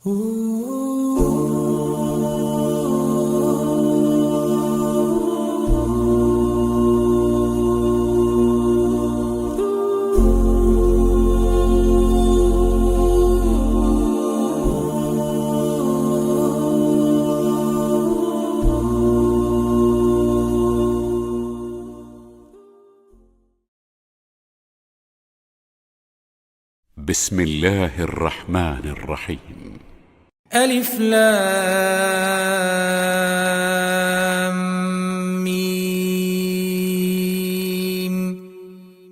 بسم الله الرحمن الرحيم. ألف لام ميم.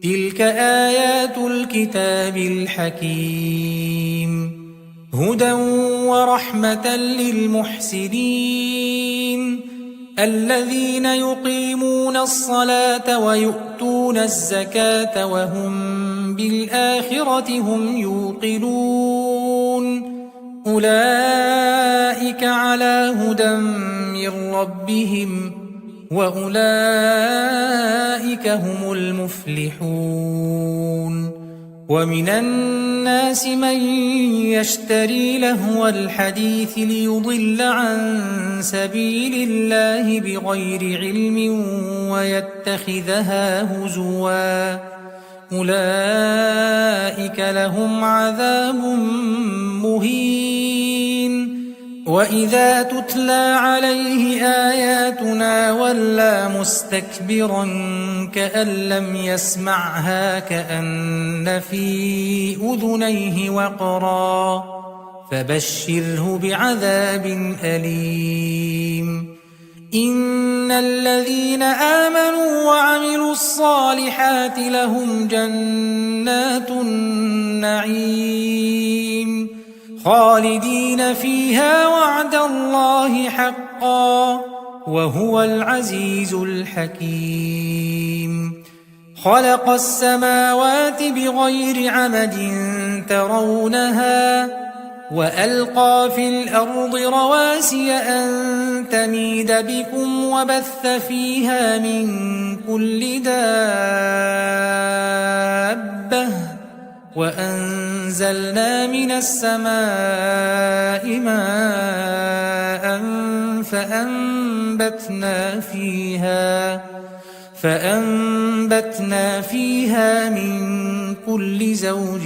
تلك آيات الكتاب الحكيم، هدى ورحمة للمحسنين الذين يقيمون الصلاة ويؤتون الزكاة وهم بالآخرة هم يوقنون. أولئك على هدى من ربهم وأولئك هم المفلحون. ومن الناس من يشتري لهو الحديث ليضل عن سبيل الله بغير علم ويتخذها هزوا، أولئك لهم عذاب مهين. وإذا تتلى عليه آياتنا ولى مستكبرا كأن لم يسمعها كأن في أذنيه وقرا، فبشره بعذاب أليم. إن الذين آمنوا وعملوا الصالحات لهم جنات النعيم خالدين فيها وعد الله حقا وهو العزيز الحكيم. خلق السماوات بغير عمد ترونها وألقى في الأرض رواسي أن تميد بكم وبث فيها من كل دابة وأنزلنا من السماء ماء فأنبتنا فيها من كل زوج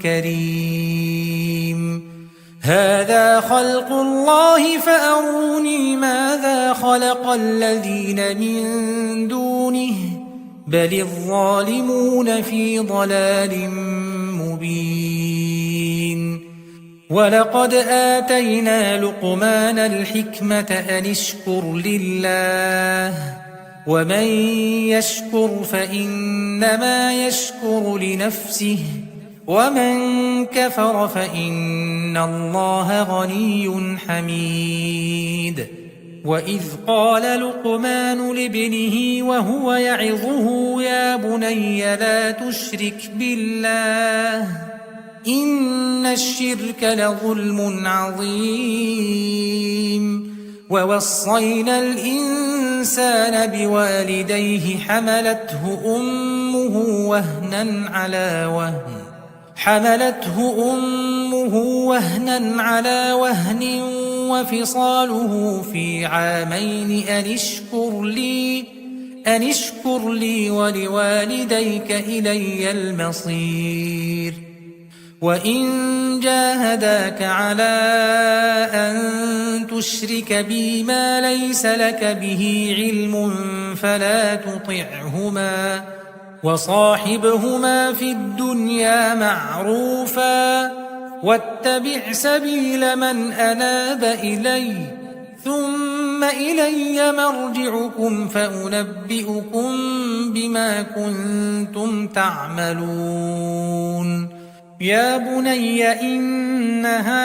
كريم. هذا خلق الله فأروني ماذا خلق الذين من دونه بل الظالمون في ضلال مبين. ولقد آتينا لقمان الحكمة أن اشكر لله ومن يشكر فإنما يشكر لنفسه ومن كفر فإن الله غني حميد. وإذ قال لقمان لابنه وهو يعظه يا بني لا تشرك بالله إن الشرك لظلم عظيم. ووصينا الإنسان بوالديه حملته أمه وهنا على وهن وفصاله في عامين أن اشكر لي ولوالديك إلي المصير. وإن جاهداك على أن تشرك بي ما ليس لك به علم فلا تطعهما وصاحبهما في الدنيا معروفا واتبع سبيل من أناب إلي ثم إلي مرجعكم فأنبئكم بما كنتم تعملون. يا بني إنها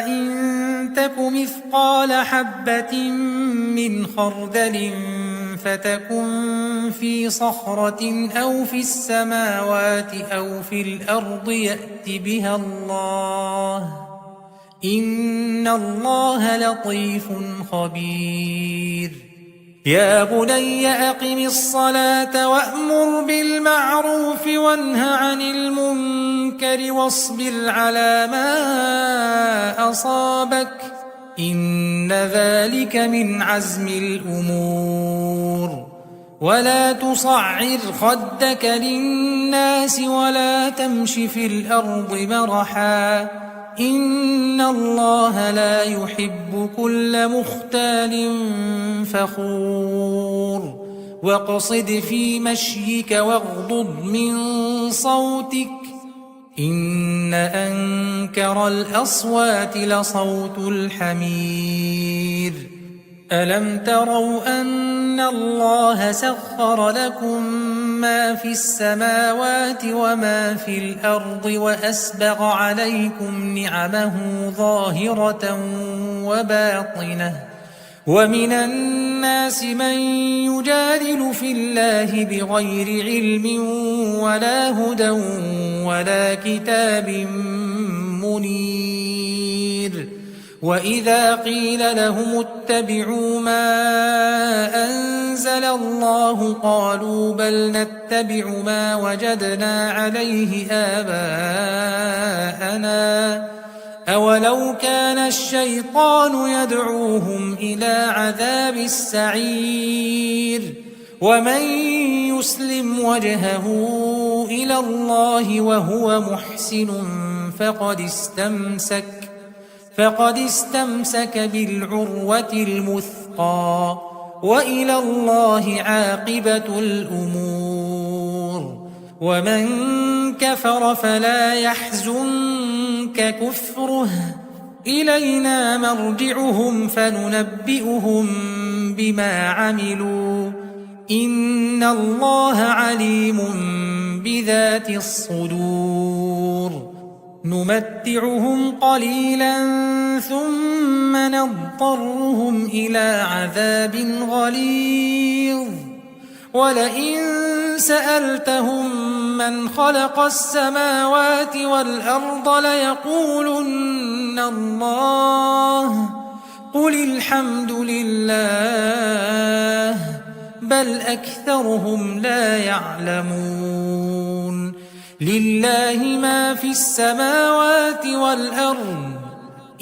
إن تك مثقال حبة من خردل فتكن في صخرة أو في السماوات أو في الأرض يأت بها الله إن الله لطيف خبير. يا بني أقم الصلاة وأمر بالمعروف وانه عن المنكر واصبر على ما أصابك إن ذلك من عزم الأمور ولا تصعر خدك للناس ولا تمش في الأرض مرحا إن الله لا يحب كل مختال فخور واقصد في مشيك واغضض من صوتك إن أنكر الأصوات لصوت الحمير ألم تروا أن الله سخر لكم ما في السماوات وما في الأرض وأسبغ عليكم نعمه ظاهرة وباطنة ومن الناس من يجادل في الله بغير علم ولا هدى ولا كتاب منير وإذا قيل لهم اتبعوا ما أنزل الله قالوا بل نتبع ما وجدنا عليه آباءنا أولو كان الشيطان يدعوهم إلى عذاب السعير ومن يسلم وجهه إلى الله وهو محسن فقد استمسك بالعروة الوثقى وإلى الله عاقبة الأمور ومن كفر فلا يحزنك كفره إلينا مرجعهم فننبئهم بما عملوا إن الله عليم بذات الصدور نمتعهم قليلا ثم نضطرهم إلى عذاب غليظ ولئن سألتهم من خلق السماوات والأرض ليقولن الله قل الحمد لله بل أكثرهم لا يعلمون لله ما في السماوات والأرض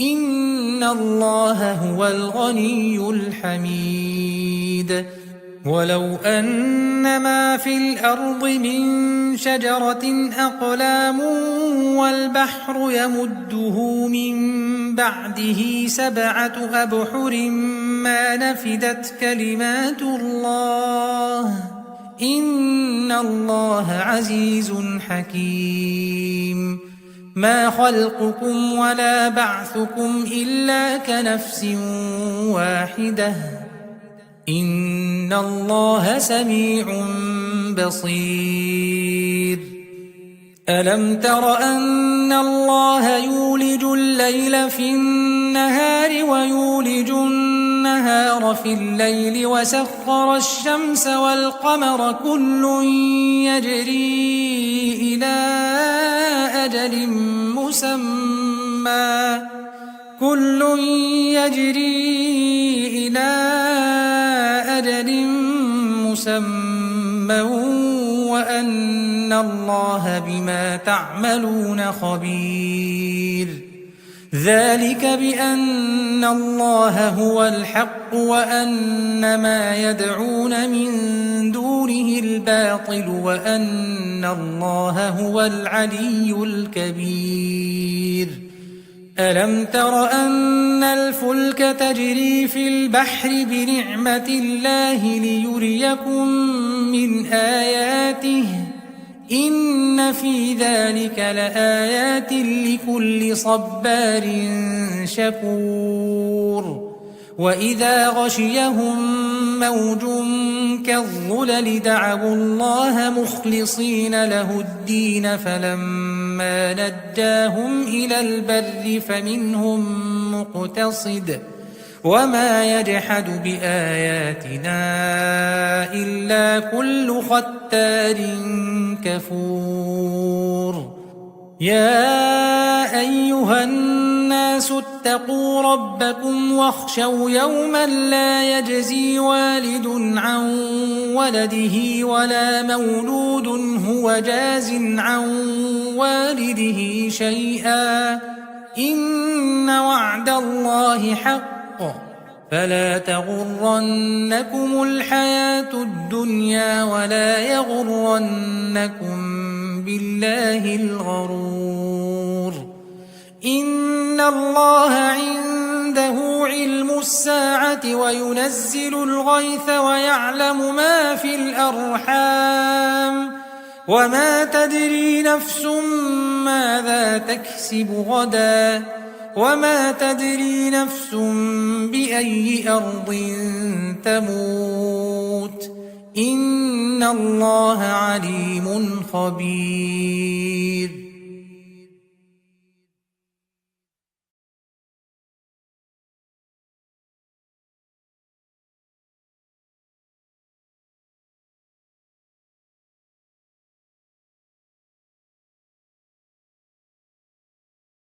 إن الله هو الغني الحميد ولو أن ما في الأرض من شجرة أقلام والبحر يمده من بعده 7 أبحر ما نفدت كلمات الله إن الله عزيز حكيم ما خلقكم ولا بعثكم إلا كنفس واحدة إن الله سميع بصير ألم تر أن الله يولج الليل في النهار ويولج النهار في الليل وسخر الشمس والقمر كل يجري إلى أجل مسمى وأن الله بما تعملون خبير ذلك بأن الله هو الحق وأن ما يدعون من دونه الباطل وأن الله هو العلي الكبير ألم تر أن الفلك تجري في البحر بنعمة الله ليريكم من آياته إن في ذلك لآيات لكل صبار شكور وإذا غشيهم موج كالظلل دعوا الله مخلصين له الدين فلما نجاهم إلى البر فمنهم مقتصد وما يجحد بآياتنا إلا كل ختار كفور يا أيها الناس اتقوا ربكم واخشوا يوما لا يجزي والد عن ولده ولا مولود هو جاز عن والده شيئا إن وعد وعد الله حق فلا تغرنكم الحياة الدنيا ولا يغرنكم بالله الغرور إن الله عنده علم الساعة وينزل الغيث ويعلم ما في الأرحام وما تدري نفس ماذا تكسب غدا وما تدري نفس بأي أرض تموت إن الله عليم خبير.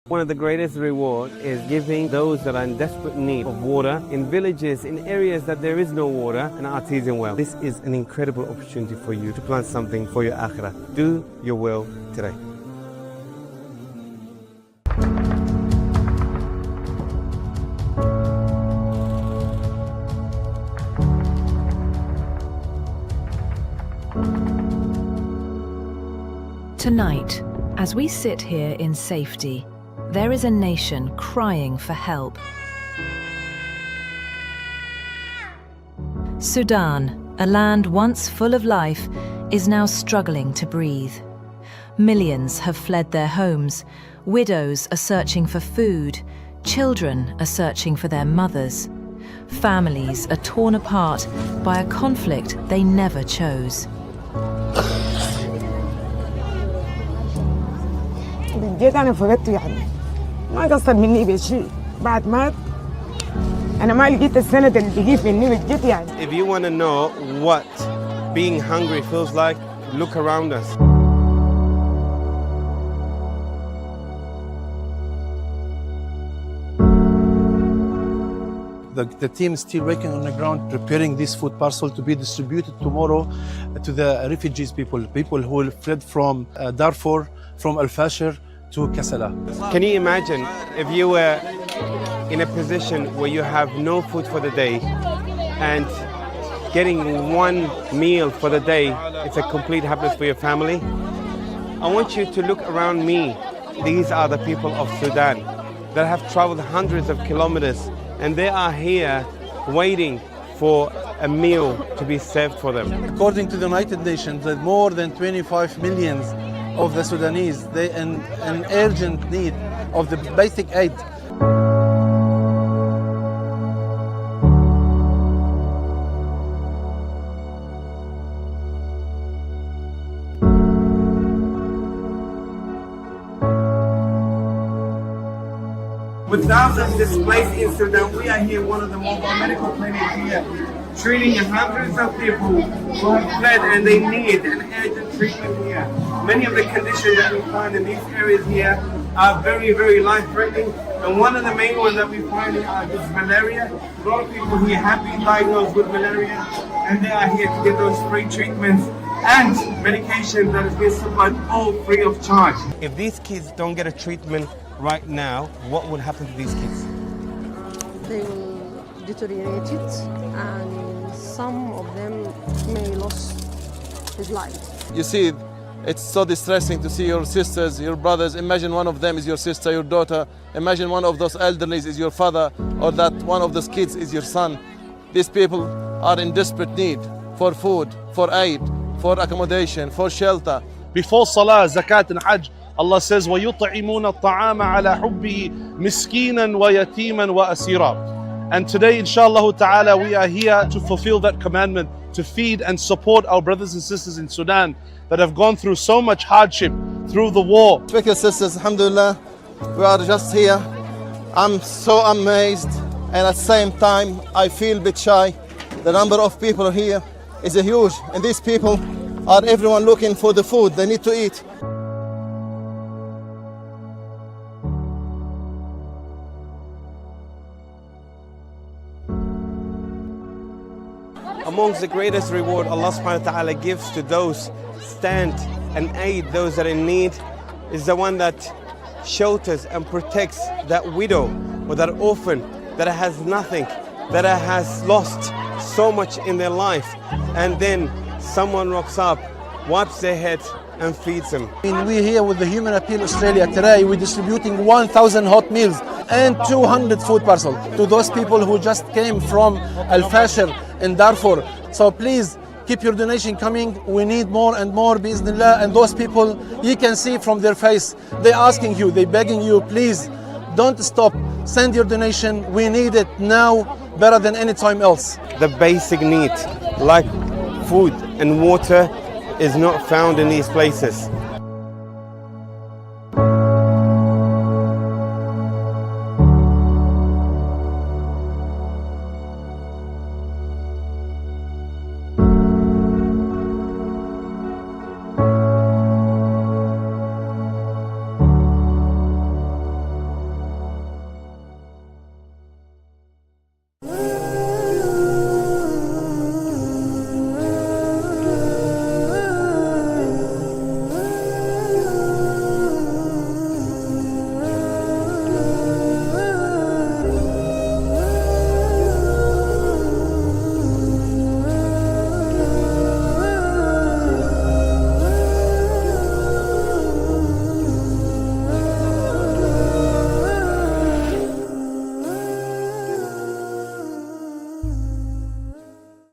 One of the greatest rewards is giving those that are in desperate need of water in villages, in areas that there is no water, an artesian well. This is an incredible opportunity for you to plant something for your akhirah. Do your will today. Tonight, as we sit here in safety, there is a nation crying for help. Sudan, a land once full of life, is now struggling to breathe. Millions have fled their homes. Widows are searching for food. Children are searching for their mothers. Families are torn apart by a conflict they never chose. جيت أنا فقدت يعني ما قصر مني بشيء بعد مات أنا ما لقيت السند اللي بيجي في النبي جيت يعني. If you want to know what being hungry feels like, look around us. The team is still working on the ground, preparing this food parcel to be distributed tomorrow to the refugees people who fled from Darfur, from Fajr to Kassala. Can you imagine if you were in a position where you have no food for the day and getting one meal for the day, it's a complete happiness for your family? I want you to look around me. These are the people of Sudan that have traveled hundreds of kilometers and they are here waiting for a meal to be served for them. According to the United Nations, that more than 25 million of the Sudanese, they in an urgent need of the basic aid. With thousands displaced in Sudan, we are here, one of the mobile medical clinics here, treating hundreds of people who have fled and they need an urgent treatment here. Many of the conditions that we find in these areas here are very, very life-threatening. And one of the main ones that we find is malaria. A lot of people here have been diagnosed with malaria and they are here to get those free treatments and medication that is being supplied all free of charge. If these kids don't get a treatment right now, what will happen to these kids? They will deteriorate it and some of them may lose his life. You see, it's so distressing to see your sisters, your brothers. Imagine one of them is your sister, your daughter. Imagine one of those elderlies is your father, or that one of those kids is your son. These people are in desperate need for food, for aid, for accommodation, for shelter. Before Salah, Zakat and Hajj, Allah says, وَيُطْعِمُونَ الطَّعَامَ عَلَى حُبِّهِ مِسْكِينًا وَيَتِيمًا وَأَسِيرًا. And today, inshallah ta'ala, we are here to fulfill that commandment, to feed and support our brothers and sisters in Sudan that have gone through so much hardship through the war. Respected sisters, alhamdulillah, we are just here. I'm so amazed, and at the same time, I feel a bit shy. The number of people here is huge, and these people are everyone looking for the food they need to eat. Amongst the greatest reward Allah subhanahu wa ta'ala gives to those stand and aid those that are in need is the one that shelters and protects that widow or that orphan that has nothing, that has lost so much in their life, and then someone rocks up, wipes their head and feeds them. We're here with the Human Appeal Australia today. We're distributing 1,000 hot meals and 200 food parcels to those people who just came from Fajr in Darfur. So please keep your donation coming. We need more and more, bismillah. And those people, you can see from their face, they're asking you, they're begging you, please don't stop. Send your donation. We need it now better than any time else. The basic need, like food and water, is not found in these places.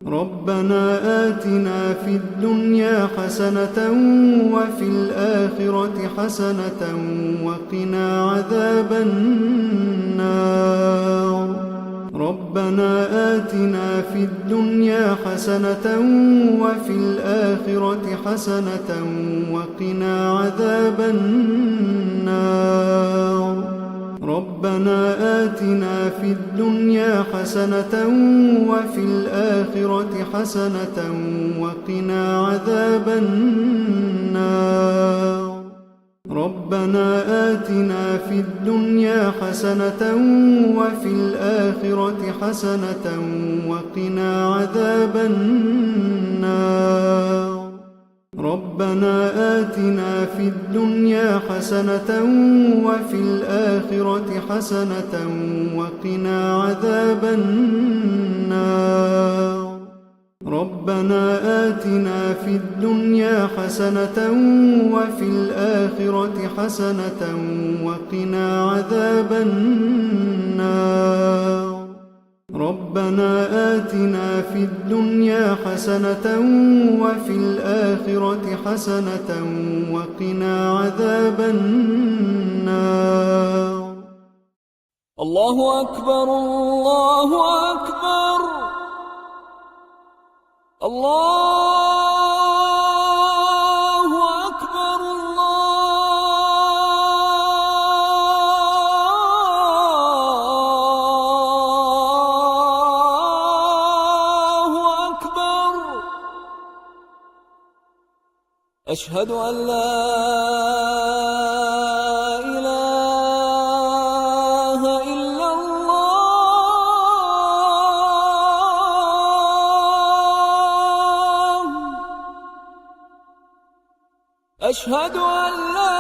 ربنا آتنا في الدنيا حسنة وفي الآخرة حسنة وقنا عذاب النار. ربنا آتنا في الدنيا حسنة وفي الآخرة حسنة وقنا عذاب النار. ربنا آتنا في الدنيا حسنة وفي الآخرة حسنة وقنا عذاب النار. ربنا آتنا في الدنيا حسنة وفي الآخرة حسنة وقنا عذاب النار. ربنا آتنا في الدنيا حسنة وفي الآخرة حسنة وقنا عذاب النار. ربنا آتنا في الدنيا حسنة وفي الآخرة حسنة وقنا عذاب النار. ربنا آتنا في الدنيا حسنة وفي الآخرة حسنة وقنا عذاب النار. الله أكبر الله أكبر الله أكبر الله أكبر. أشهد أن لا إله إلا الله. أشهد أن لا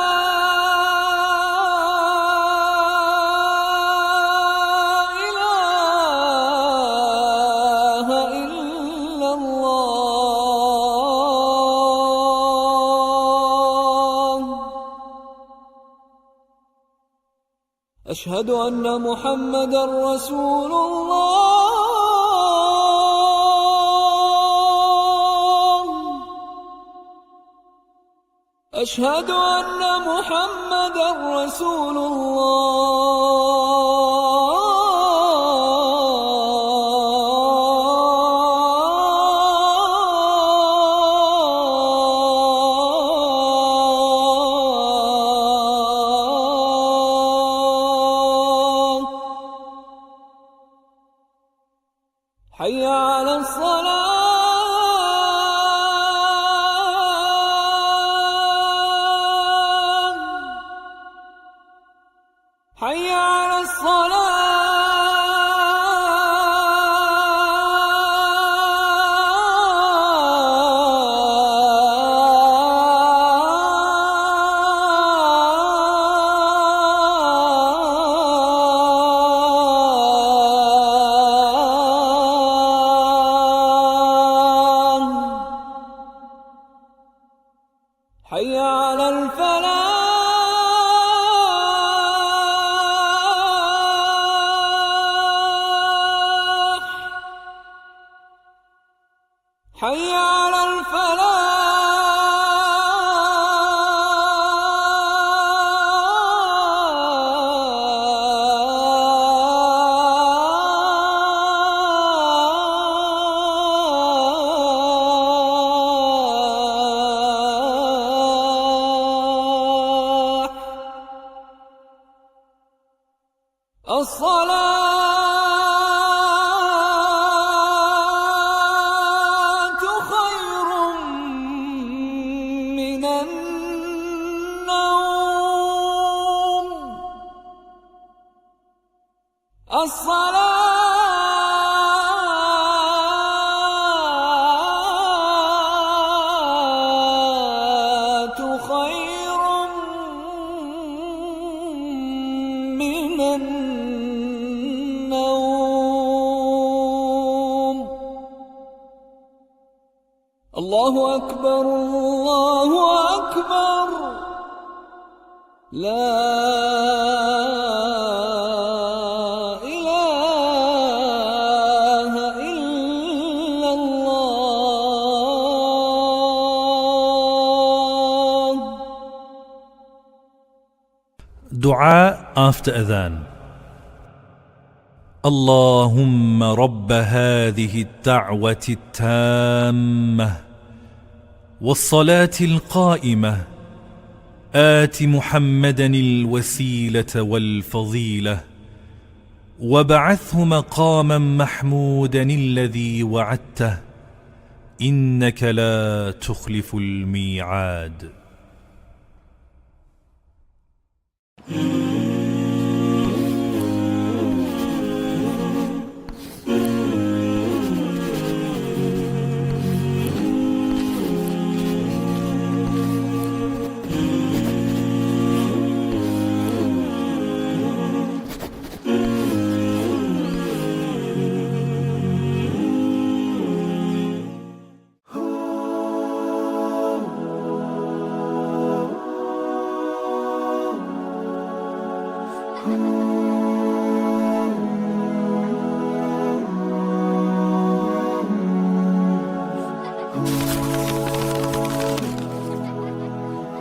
إله إلا الله. أشهد أن محمدًا رسول الله. أشهد أن محمدًا رسول الله. حي على الصلاة. حي على الصلاة. حي على الصلاة خير من النوم الصلاة خير من النوم الله أكبر الله أكبر لا إله إلا الله. Dua after Adhan. اللهم رب هذه الدعوة التامة والصلاة القائمة آت محمدا الوسيلة والفضيلة وابعثه مقاما محمودا الذي وعدته إنك لا تخلف الميعاد.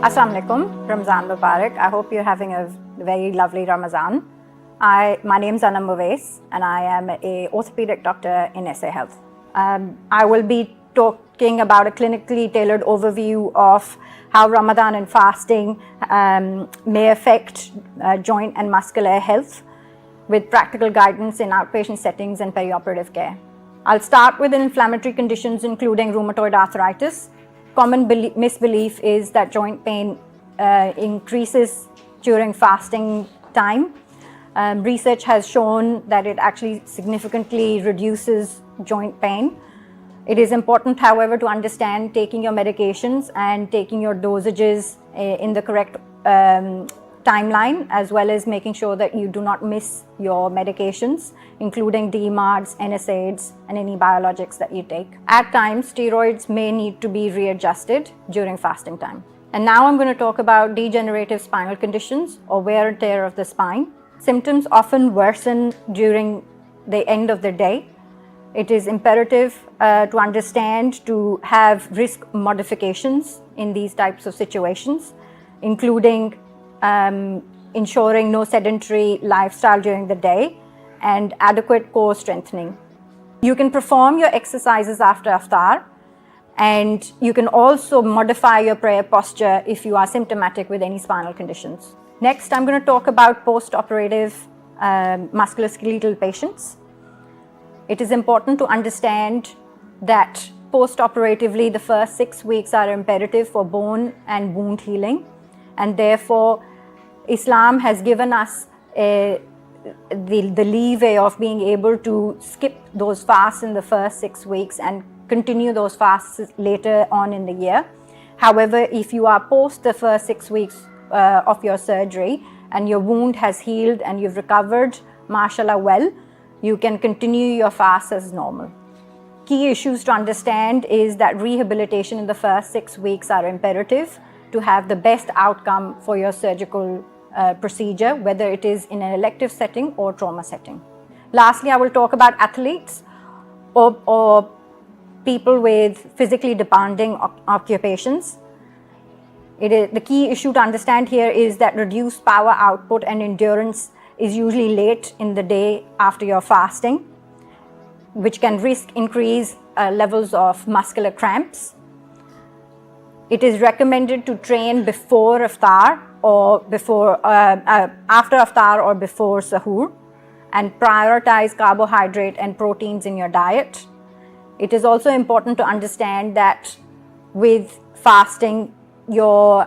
Assalamu alaikum, Ramzan Mubarak. I hope you're having a very lovely Ramadan. My name is Anam Muwais and I am an orthopedic doctor in SA Health. I will be talking about a clinically tailored overview of how Ramadan and fasting may affect joint and muscular health with practical guidance in outpatient settings and perioperative care. I'll start with inflammatory conditions including rheumatoid arthritis. Common misbelief is that joint pain increases during fasting time. Research has shown that it actually significantly reduces joint pain. It is important, however, to understand taking your medications and taking your dosages in the correct timeline, as well as making sure that you do not miss your medications, including DMARDs, NSAIDs, and any biologics that you take. At times, steroids may need to be readjusted during fasting time. And now I'm going to talk about degenerative spinal conditions or wear and tear of the spine. Symptoms often worsen during the end of the day. It is imperative to understand to have risk modifications in these types of situations, including ensuring no sedentary lifestyle during the day and adequate core strengthening. You can perform your exercises after IFTAR, and you can also modify your prayer posture if you are symptomatic with any spinal conditions. Next, I'm going to talk about post-operative musculoskeletal patients. It is important to understand that post-operatively, the first 6 weeks are imperative for bone and wound healing, and therefore Islam has given us the leeway of being able to skip those fasts in the first 6 weeks and continue those fasts later on in the year. However, if you are post the first 6 weeks of your surgery and your wound has healed and you've recovered, mashallah, well, you can continue your fast as normal. Key issues to understand is that rehabilitation in the first 6 weeks are imperative to have the best outcome for your surgical procedure, whether it is in an elective setting or trauma setting. Lastly, I will talk about athletes or people with physically demanding occupations. The key issue to understand here is that reduced power output and endurance is usually late in the day after you're fasting, which can risk increased levels of muscular cramps. It is recommended to train before iftar or after iftar or before sahur, and prioritize carbohydrate and proteins in your diet. It is also important to understand that with fasting, your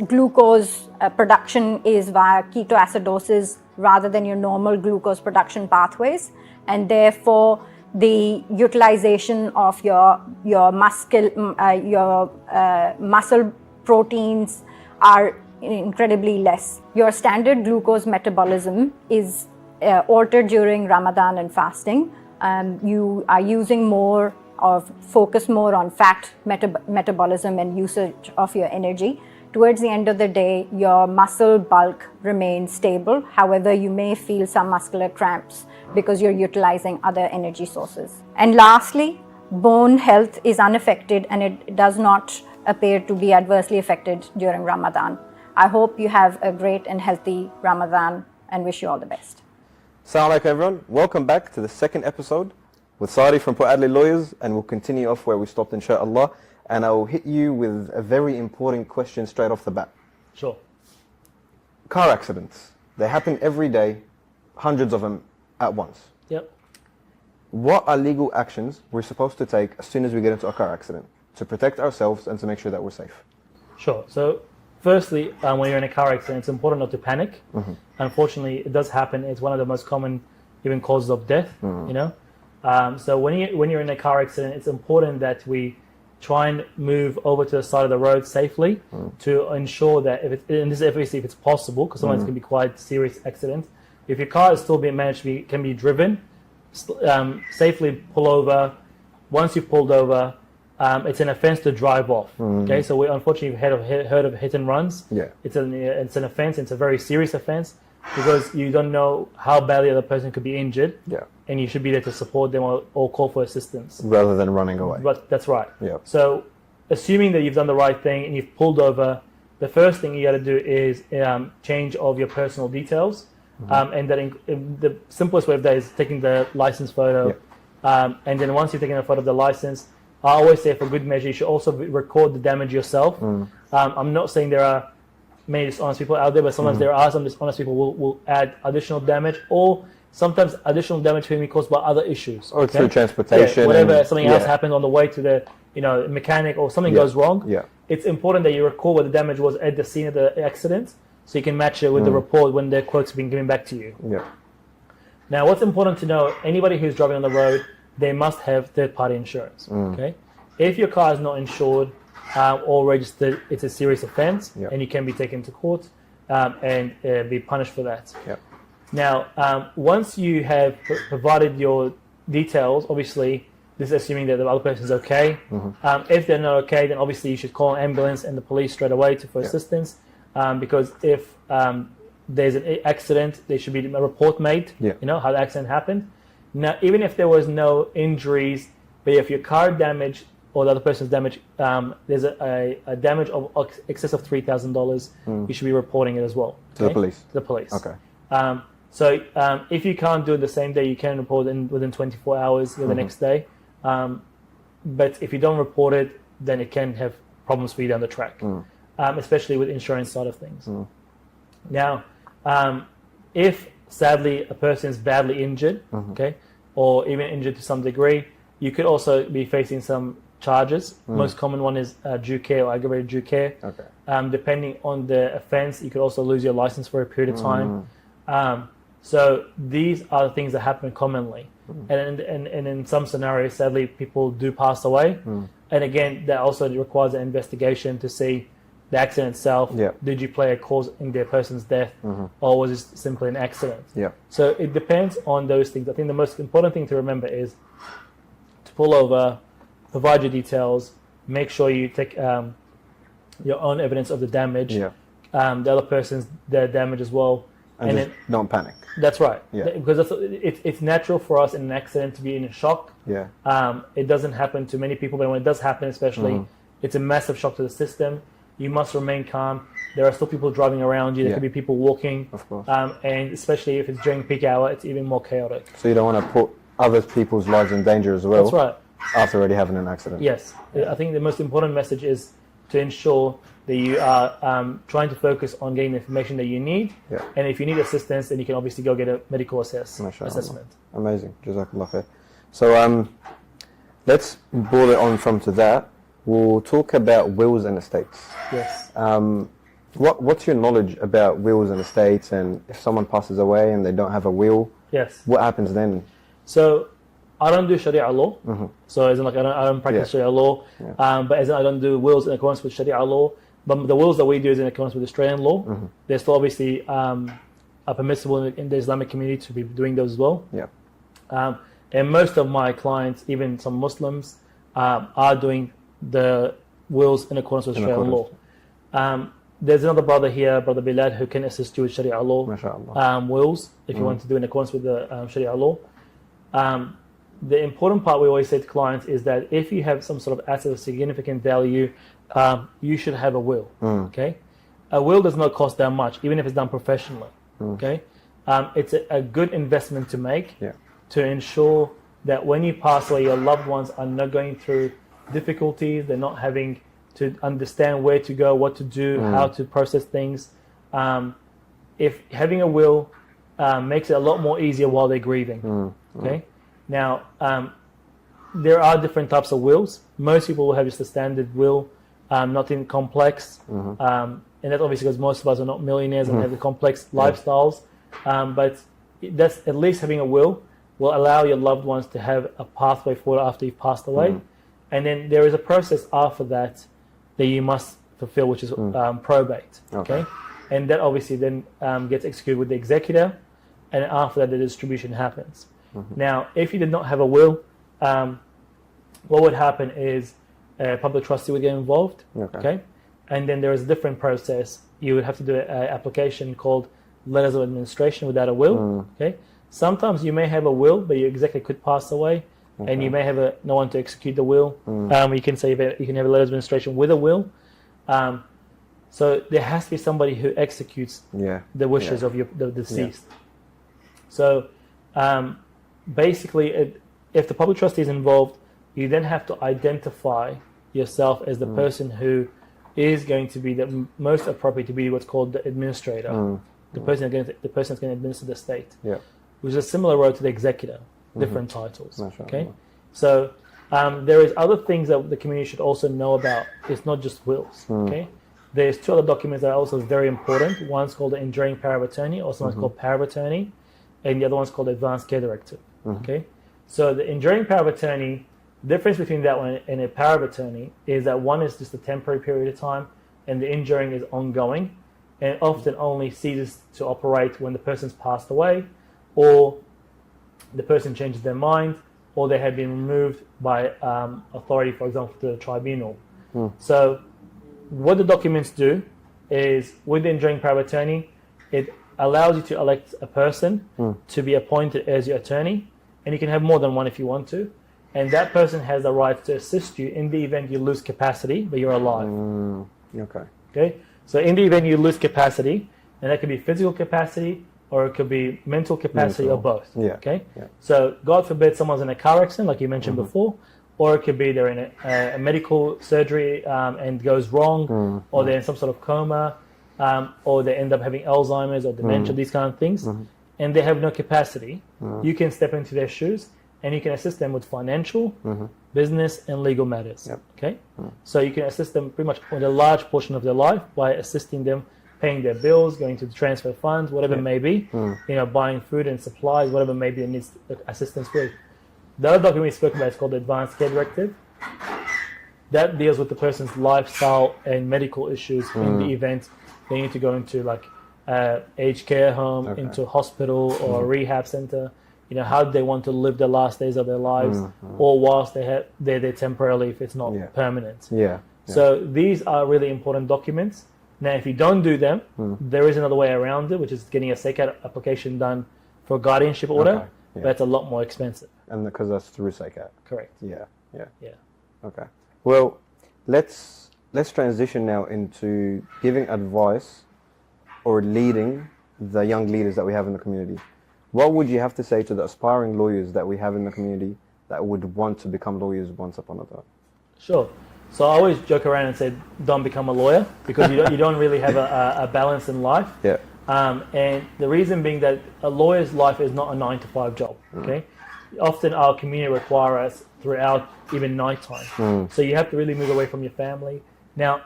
glucose production is via ketoacidosis rather than your normal glucose production pathways, and therefore the utilization of your muscle proteins are incredibly less. Your standard glucose metabolism is altered during Ramadan and fasting. You are using focus more on fat metabolism and usage of your energy. Towards the end of the day, your muscle bulk remains stable. However, you may feel some muscular cramps because you're utilizing other energy sources. And lastly, bone health is unaffected and it does not appear to be adversely affected during Ramadan. I hope you have a great and healthy Ramadan and wish you all the best. Assalamu alaikum everyone, welcome back to the second episode with Sari from Port Adelaide Lawyers, and we'll continue off where we stopped inshallah, and I will hit you with a very important question straight off the bat. Sure. Car accidents, they happen every day, hundreds of them at once. Yep. What are legal actions we're supposed to take as soon as we get into a car accident to protect ourselves and to make sure that we're safe? Sure. So firstly, when you're in a car accident, it's important not to panic. Mm-hmm. Unfortunately, it does happen. It's one of the most common even causes of death, you know. So when you're in a car accident, it's important that we try and move over to the side of the road safely to ensure that if it's possible, because sometimes it can be quite serious accident. If your car is still being managed can be driven, safely pull over. Once you've pulled over, it's an offence to drive off. Okay, so we unfortunately heard of hit and runs. Yeah, it's an offence. It's a very serious offence because you don't know how badly the other person could be injured. Yeah, and you should be there to support them or call for assistance rather than running away. But that's right. Yeah. So, assuming that you've done the right thing and you've pulled over, the first thing you got to do is change of your personal details. And the simplest way of that is taking the license photo. Yeah. And then once you've taken a photo of the license, I always say for good measure, you should also record the damage yourself. I'm not saying there are many dishonest people out there, but sometimes there are some dishonest people who will add additional damage, or sometimes additional damage can be caused by other issues. Or through transportation. Yeah, whatever, something else happened on the way to the mechanic, or something goes wrong. Yeah. It's important that you record what the damage was at the scene of the accident, so you can match it with the report when the quote's been given back to you. Yeah. Now, what's important to know, anybody who's driving on the road, they must have third-party insurance. Okay. If your car is not insured or registered, it's a serious offence, and you can be taken to court and be punished for that. Yep. Now, once you have provided your details, obviously, this is assuming that the other person is okay. If they're not okay, then obviously you should call an ambulance and the police straight away for assistance. Because if there's an accident, there should be a report made. You know how the accident happened. Now, even if there was no injuries, but if your car damaged or the other person's damage, there's a damage of excess of $3,000, you should be reporting it as well. To the police? To the police. Okay. So if you can't do it the same day, you can report it within 24 hours or the next day. But if you don't report it, then it can have problems for you down the track, especially with insurance side of things. Now, if sadly a person is badly injured, okay, or even injured to some degree, you could also be facing some charges. Most common one is due care or aggravated due care. Okay. Depending on the offence, you could also lose your license for a period of time. So these are the things that happen commonly. And in some scenarios, sadly, people do pass away. And again, that also requires an investigation to see the accident itself. Did you play a cause in the person's death, or was it simply an accident? So it depends on those things. I think the most important thing to remember is to pull over, provide your details, make sure you take your own evidence of the damage, the other person's damage as well. And then don't panic. That's right. Yeah. Because it's natural for us in an accident to be in a shock. Yeah. It doesn't happen to many people, but when it does happen, especially, it's a massive shock to the system. You must remain calm. There are still people driving around you. There could be people walking. Of course. And especially if it's during peak hour, it's even more chaotic. So you don't want to put other people's lives in danger as well. That's right. After already having an accident. Yes. I think the most important message is to ensure that you are trying to focus on getting the information that you need. Yeah. And if you need assistance, then you can obviously go get a medical assessment. Amazing. Jazakallah khair. So let's boil it on from to that. We'll talk about wills and estates. Yes. What's your knowledge about wills and estates, and if someone passes away and they don't have a will, yes, what happens then? So I don't do Sharia law. So as in like I don't practice Sharia law, but as in I don't do wills in accordance with Sharia law. But the wills that we do is in accordance with Australian law. They're still obviously are permissible in the Islamic community to be doing those as well. Yeah. And most of my clients, even some Muslims, are doing the wills in accordance with Australian law. There's another brother here, Brother Bilal, who can assist you with Sharia law wills if you want to do in accordance with the Sharia law. The important part we always say to clients is that if you have some sort of asset of significant value, you should have a will. Okay, a will does not cost that much, even if it's done professionally. Okay, it's a good investment to make to ensure that when you pass away, your loved ones are not going through difficulties. They're not having to understand where to go, what to do, how to process things. If having a will makes it a lot more easier while they're grieving. Okay. Now, there are different types of wills. Most people will have just a standard will, nothing complex. And that's obviously because most of us are not millionaires and have the complex lifestyles. But that's at least having a will allow your loved ones to have a pathway forward after you've passed away. And then there is a process after that you must fulfill, which is probate. Okay. And that obviously then gets executed with the executor. And after that, the distribution happens. Now, if you did not have a will, what would happen is a public trustee would get involved, okay? And then there is a different process. You would have to do an application called letters of administration without a will, okay? Sometimes you may have a will, but your executor could pass away, and you may have no one to execute the will. You can say you can have a letter of administration with a will. So there has to be somebody who executes the wishes of the deceased. So basically, if the public trustee is involved, you then have to identify yourself as the person who is going to be the most appropriate to be what's called the administrator, the person that's going to administer the estate, which is a similar role to the executor, different titles. Okay, so there is other things that the community should also know about. It's not just wills. Okay, there's two other documents that are also very important. One's called the enduring power of attorney, also one's called power of attorney, and the other one's called advanced care directive. Okay, so the enduring power of attorney, the difference between that one and a power of attorney is that one is just a temporary period of time, and the enduring is ongoing, and often only ceases to operate when the person's passed away, or the person changes their mind, or they have been removed by authority, for example, to the tribunal. So what the documents do is, with the enduring power of attorney, it allows you to elect a person to be appointed as your attorney, and you can have more than one if you want to, and that person has the right to assist you in the event you lose capacity but you're alive. Okay, so in the event you lose capacity, and that could be physical capacity or it could be mental capacity or both. Okay, so God forbid someone's in a car accident like you mentioned before, or it could be they're in a medical surgery and goes wrong, or they're in some sort of coma, or they end up having Alzheimer's or dementia, these kind of things, and they have no capacity. You can step into their shoes and you can assist them with financial, business, and legal matters. Okay, so you can assist them pretty much with a large portion of their life by assisting them paying their bills, going to the transfer funds, whatever it may be, buying food and supplies, whatever may be it needs assistance with. The other document we spoke about is called the Advanced Care Directive. That deals with the person's lifestyle and medical issues in the event they need to go into like aged care home, into a hospital or a rehab center. How do they want to live the last days of their lives, or whilst they're there temporarily if it's not permanent. So these are really important documents. Now, if you don't do them, there is another way around it, which is getting a SECAT application done for a guardianship order, Okay, yeah. but it's a lot more expensive. And because that's through zakat. Correct. Yeah. Yeah. Okay. Well, let's transition now into giving advice or leading the young leaders that we have in the community. What would you have to say to the aspiring lawyers that we have in the community that would want to become lawyers once upon a time? Sure. So I always joke around and say, don't become a lawyer, because you don't really have a balance in life. Yeah. And the reason being that a lawyer's life is not a 9-to-5 job. Okay. Often our community require us throughout even nighttime. So you have to really move away from your family. Now,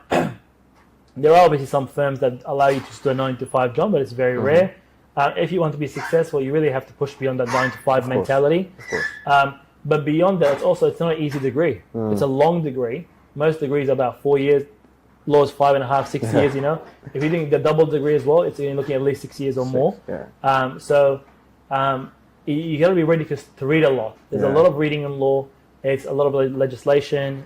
there are obviously some firms that allow you to just do a 9-to-5 job, but it's very rare. If you want to be successful, you really have to push beyond that 9-to-5 mentality. Of course. But beyond that, it's not an easy degree. It's a long degree. Most degrees are about 4 years. Law is 5.5, 6 years. You know, if you're doing the double degree as well, you're looking at least 6 years or more. Yeah. You got to be ready to read a lot. There's a lot of reading in law. It's a lot of legislation,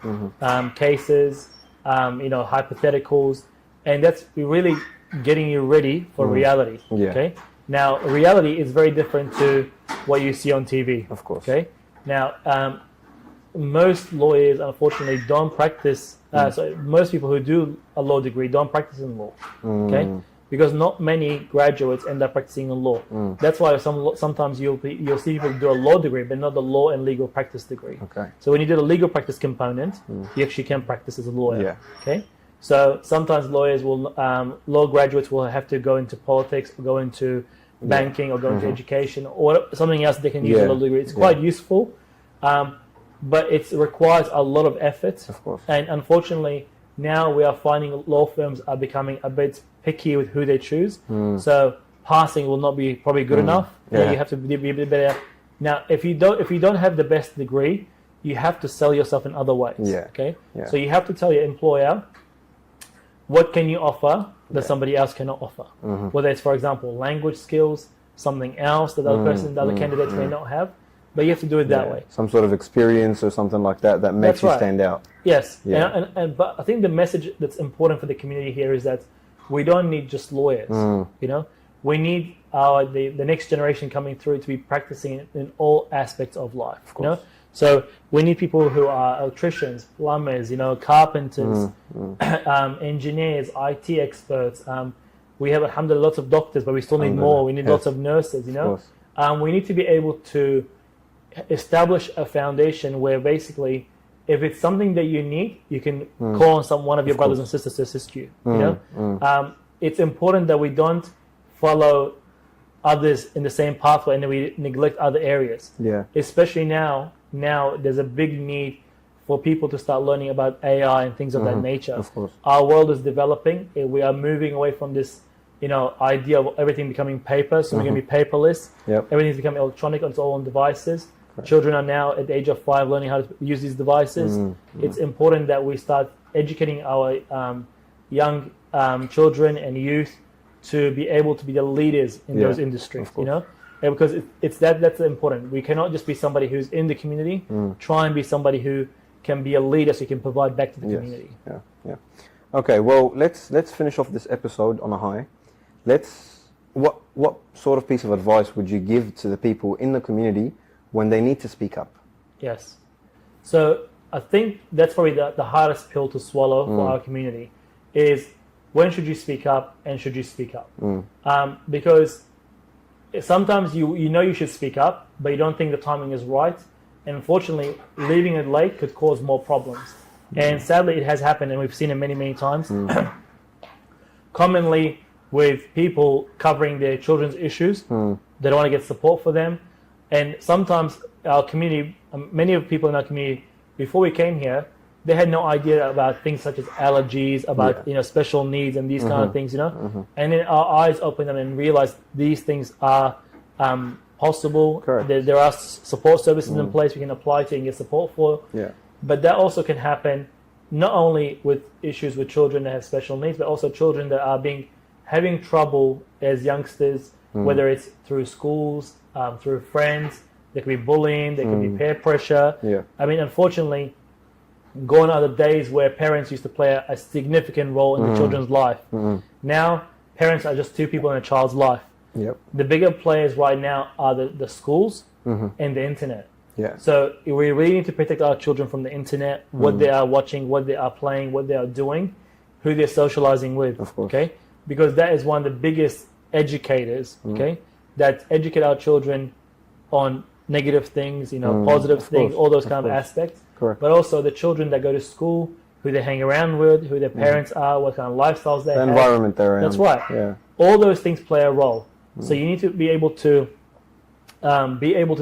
cases, hypotheticals, and that's really getting you ready for reality. Yeah. Okay. Now, reality is very different to what you see on TV. Of course. Okay. Now, most lawyers, unfortunately, don't practice. So most people who do a law degree don't practice in law. Okay. Because not many graduates end up practicing in law. That's why sometimes you'll see people do a law degree, but not the law and legal practice degree. Okay. So when you do the legal practice component, you actually can practice as a lawyer. Yeah. Okay. So sometimes lawyers will, law graduates will have to go into politics, or go into banking, or go into education, or something else they can use a law degree. It's quite useful, but it requires a lot of effort. Of course. And unfortunately, now we are finding law firms are becoming a bit picky with who they choose. So passing will not be probably good enough. Yeah. You have to be a bit better. Now, if you don't have the best degree, you have to sell yourself in other ways. Yeah. Okay. Yeah. So you have to tell your employer, what can you offer that somebody else cannot offer? Whether it's, for example, language skills, something else that the other candidates may not have, but you have to do it that way. Some sort of experience or something like that makes That's you right. stand out. Yes. Yeah. But I think the message that's important for the community here is that we don't need just lawyers. You know, we need the next generation coming through to be practicing in all aspects of life. Of You know, course. so we need people who are electricians, plumbers, carpenters, engineers, IT experts. We have, alhamdulillah, lots of doctors, but we still need more. We need lots of nurses. You know, we need to be able to establish a foundation where basically, if it's something that you need, you can call on one of your brothers and sisters to assist you. You know, it's important that we don't follow others in the same pathway and then we neglect other areas. Yeah. Especially now there's a big need for people to start learning about AI and things of that nature. Of course. Our world is developing. We are moving away from this, idea of everything becoming paper. So we're going to be paperless. Yep. Everything's becoming electronic. It's all on devices. Children are now at the age of 5 learning how to use these devices. It's important that we start educating our young children and youth to be able to be the leaders in those industries. And because that's important. We cannot just be somebody who's in the community. Try and be somebody who can be a leader, so you can provide back to the community. Yeah. Okay. Well, let's finish off this episode on a high. What sort of piece of advice would you give to the people in the community when they need to speak up? Yes. So I think that's probably the hardest pill to swallow for our community is, when should you speak up and should you speak up? Because sometimes you should speak up, but you don't think the timing is right. And unfortunately, leaving it late could cause more problems. And sadly, it has happened, and we've seen it many, many times. Commonly with people covering their children's issues, they don't want to get support for them. And sometimes our community, many of the people in our community, before we came here, they had no idea about things such as allergies, about special needs and these kind of things, And then our eyes opened them and realized these things are possible. There are support services in place we can apply to and get support for. Yeah. But that also can happen not only with issues with children that have special needs, but also children that are having trouble as youngsters, whether it's through schools, through friends. There could be bullying, there could be peer pressure. Yeah. I mean, unfortunately, gone are the days where parents used to play a significant role in the children's life. Now, parents are just two people in a child's life. Yep. The bigger players right now are the schools and the internet. Yeah. So we really need to protect our children from the internet, what they are watching, what they are playing, what they are doing, who they're socializing with. Of course. Okay, because that is one of the biggest educators. Okay, that educate our children on negative things, positive things, all those kind of aspects. Correct. But also the children that go to school, who they hang around with, who their parents are, what kind of lifestyles they have. The environment they're in. That's right. Yeah. All those things play a role. So you need to be able to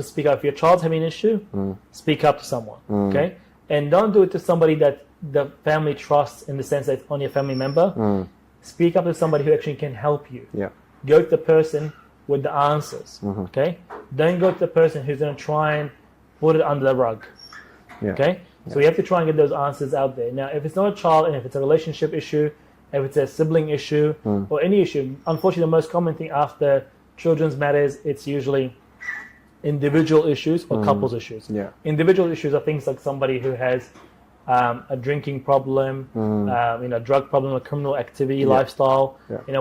speak up. If your child's having an issue, speak up to someone. Okay, and don't do it to somebody that the family trusts in the sense that it's only a family member. Speak up to somebody who actually can help you. Yeah. Go to the person with the answers. Okay, don't go to the person who's going to try and put it under the rug. Yeah. Okay, so we have to try and get those answers out there. Now, if it's not a child and if it's a relationship issue, if it's a sibling issue or any issue, unfortunately, the most common thing after children's matters, it's usually individual issues or couples issues. Yeah. Individual issues are things like somebody who has a drinking problem, drug problem, a criminal activity, lifestyle. Yeah.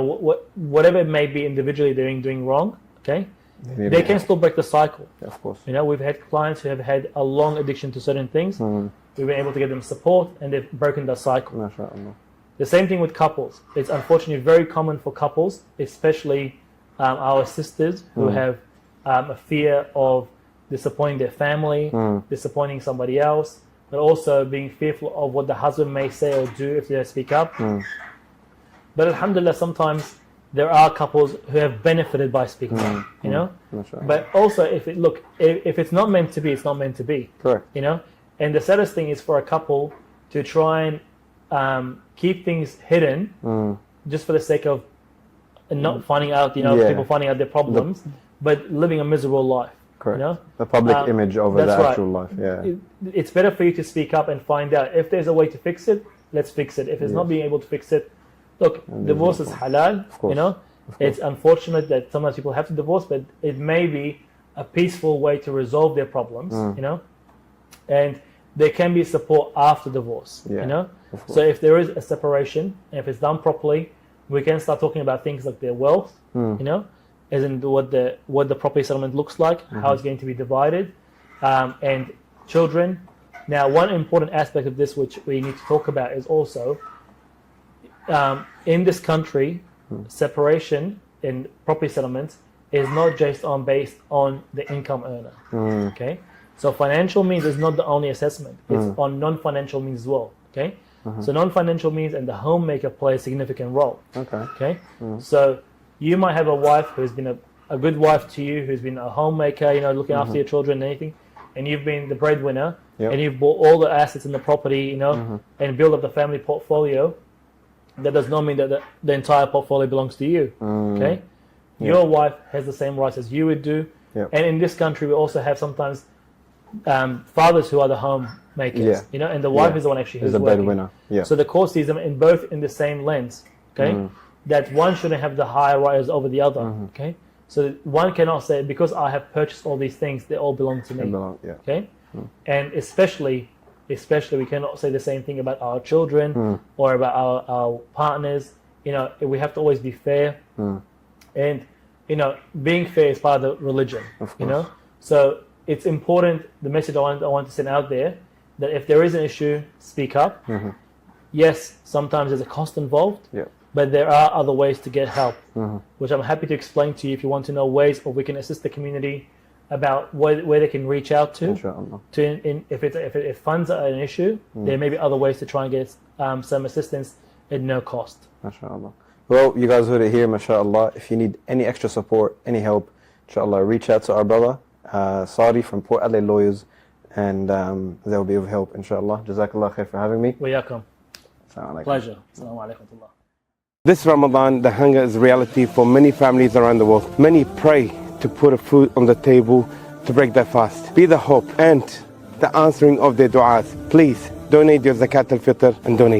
Whatever it may be individually they're doing wrong. Okay, they can still break the cycle. Of course. We've had clients who have had a long addiction to certain things. We've been able to get them support, and they've broken the cycle. MashaAllah. The same thing with couples. It's unfortunately very common for couples, especially our sisters who have a fear of disappointing their family, disappointing somebody else, but also being fearful of what the husband may say or do if they speak up. But alhamdulillah, sometimes there are couples who have benefited by speaking up, But also, if it's not meant to be, it's not meant to be. Correct. And the saddest thing is for a couple to try and keep things hidden just for the sake of not finding out, people finding out their problems, but living a miserable life. Correct. The public image over the actual life. Yeah. It's better for you to speak up and find out if there's a way to fix it. Let's fix it. If it's not being able to fix it, look, divorce is halal. Of course. It's unfortunate that sometimes people have to divorce, but it may be a peaceful way to resolve their problems. And there can be support after divorce. So if there is a separation, and if it's done properly, we can start talking about things like their wealth, as in what the property settlement looks like, how it's going to be divided, and children. Now, one important aspect of this which we need to talk about is also, in this country, separation in property settlements is not just based on the income earner. Okay, so financial means is not the only assessment; it's on non-financial means as well. Okay. So non-financial means and the homemaker play a significant role. Okay. So you might have a wife who's been a good wife to you, who's been a homemaker, looking after your children and anything, and you've been the breadwinner, and you've bought all the assets in the property, and build up the family portfolio. That does not mean that the entire portfolio belongs to you. Okay. Your wife has the same rights as you would do. And in this country, we also have sometimes fathers who are the homemakers, and the wife is the one actually who's the working. breadwinner. So the court sees them in both in the same lens. Okay, that one shouldn't have the higher rights over the other. Okay, so one cannot say because I have purchased all these things, they all belong to me. Okay, and especially we cannot say the same thing about our children or about our partners. We have to always be fair, and being fair is part of the religion. So it's important. The message I want to send out there that if there is an issue, speak up. Yes, sometimes there's a cost involved, but there are other ways to get help, which I'm happy to explain to you if you want to know ways or we can assist the community about where they can reach out to. If funds are an issue, there may be other ways to try and get some assistance at no cost. MashaAllah. Well, you guys heard it here, MashaAllah. If you need any extra support, any help, inshallah, reach out to our brother, Sari from Port Adelaide Lawyers, and they'll be of help, inshallah. Jazakallah khair for having me. Wayakum. Pleasure. Assalamu alaikum. This Ramadan, the hunger is a reality for many families around the world. Many pray to put a food on the table to break their fast. Be the hope and the answering of their du'as. Please donate your zakat al-fitr and donate.